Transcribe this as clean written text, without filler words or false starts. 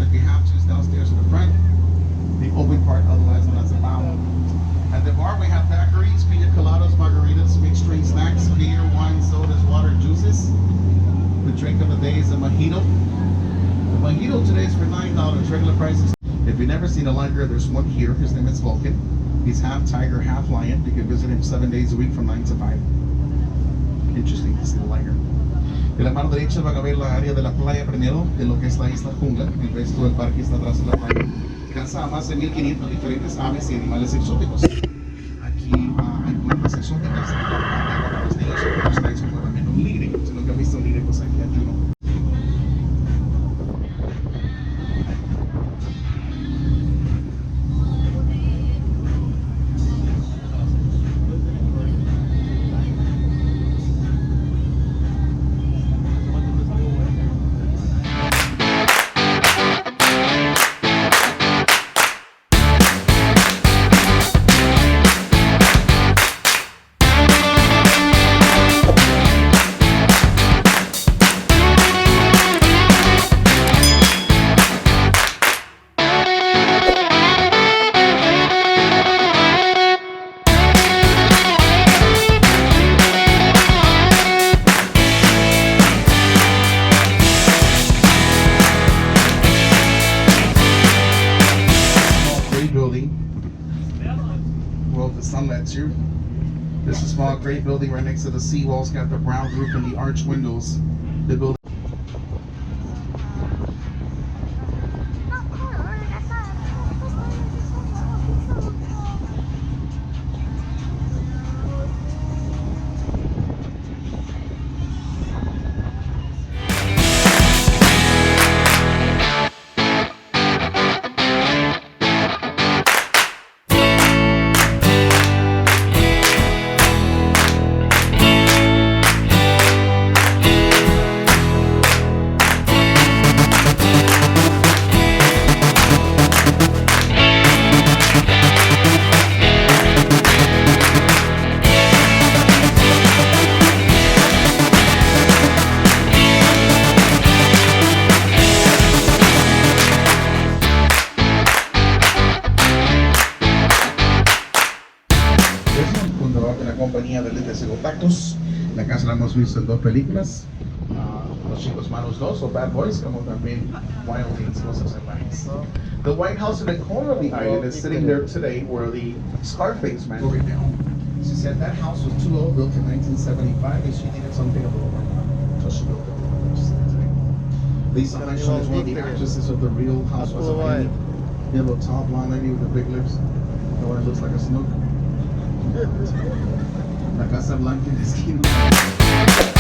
if you have to, is downstairs in the front. The open part, otherwise known as the bound. At the bar, we have daiquiris, pina coladas, margaritas, mixed drink snacks, beer, wine, sodas, water, juices. The drink of the day is a mojito. The mojito today is for $9. Regular prices. If you've never seen a liger, there's one here. His name is Vulcan. He's half tiger, half lion. You can visit him 7 days a week from 9 to 5. Interesting to see the liger. En la mano derecha van a ver la área de la playa primero, de lo que es la isla jungla. El resto del parque está atrás de la playa. Casa a más de 1500 diferentes aves y animales exóticos. Aquí hay plantas exóticas. Para los niños que no estáis como también un ligre. Si nunca han visto un ligre, pues aquí hay uno. Well, the sun lets you. This is a small gray building right next to the seawall. It's got the brown roof and the arched windows. The building. Compañía de lentes y tactos. La casa la hemos visto en 2 películas. Los Chicos Malos 2 o Bad Boys, como también Wild Things, cosas así. The White House in the corner of the island is sitting there today where the Scarface man buried down. She said that house was too old, built in 1975, and she needed something a little more. So she built it. Lisa Hunter is one of the actresses of the Real Housewives of Miami. Yellow tall blonde lady with the big lips. The one that looks like a snook. La Casa Blanca en la esquina.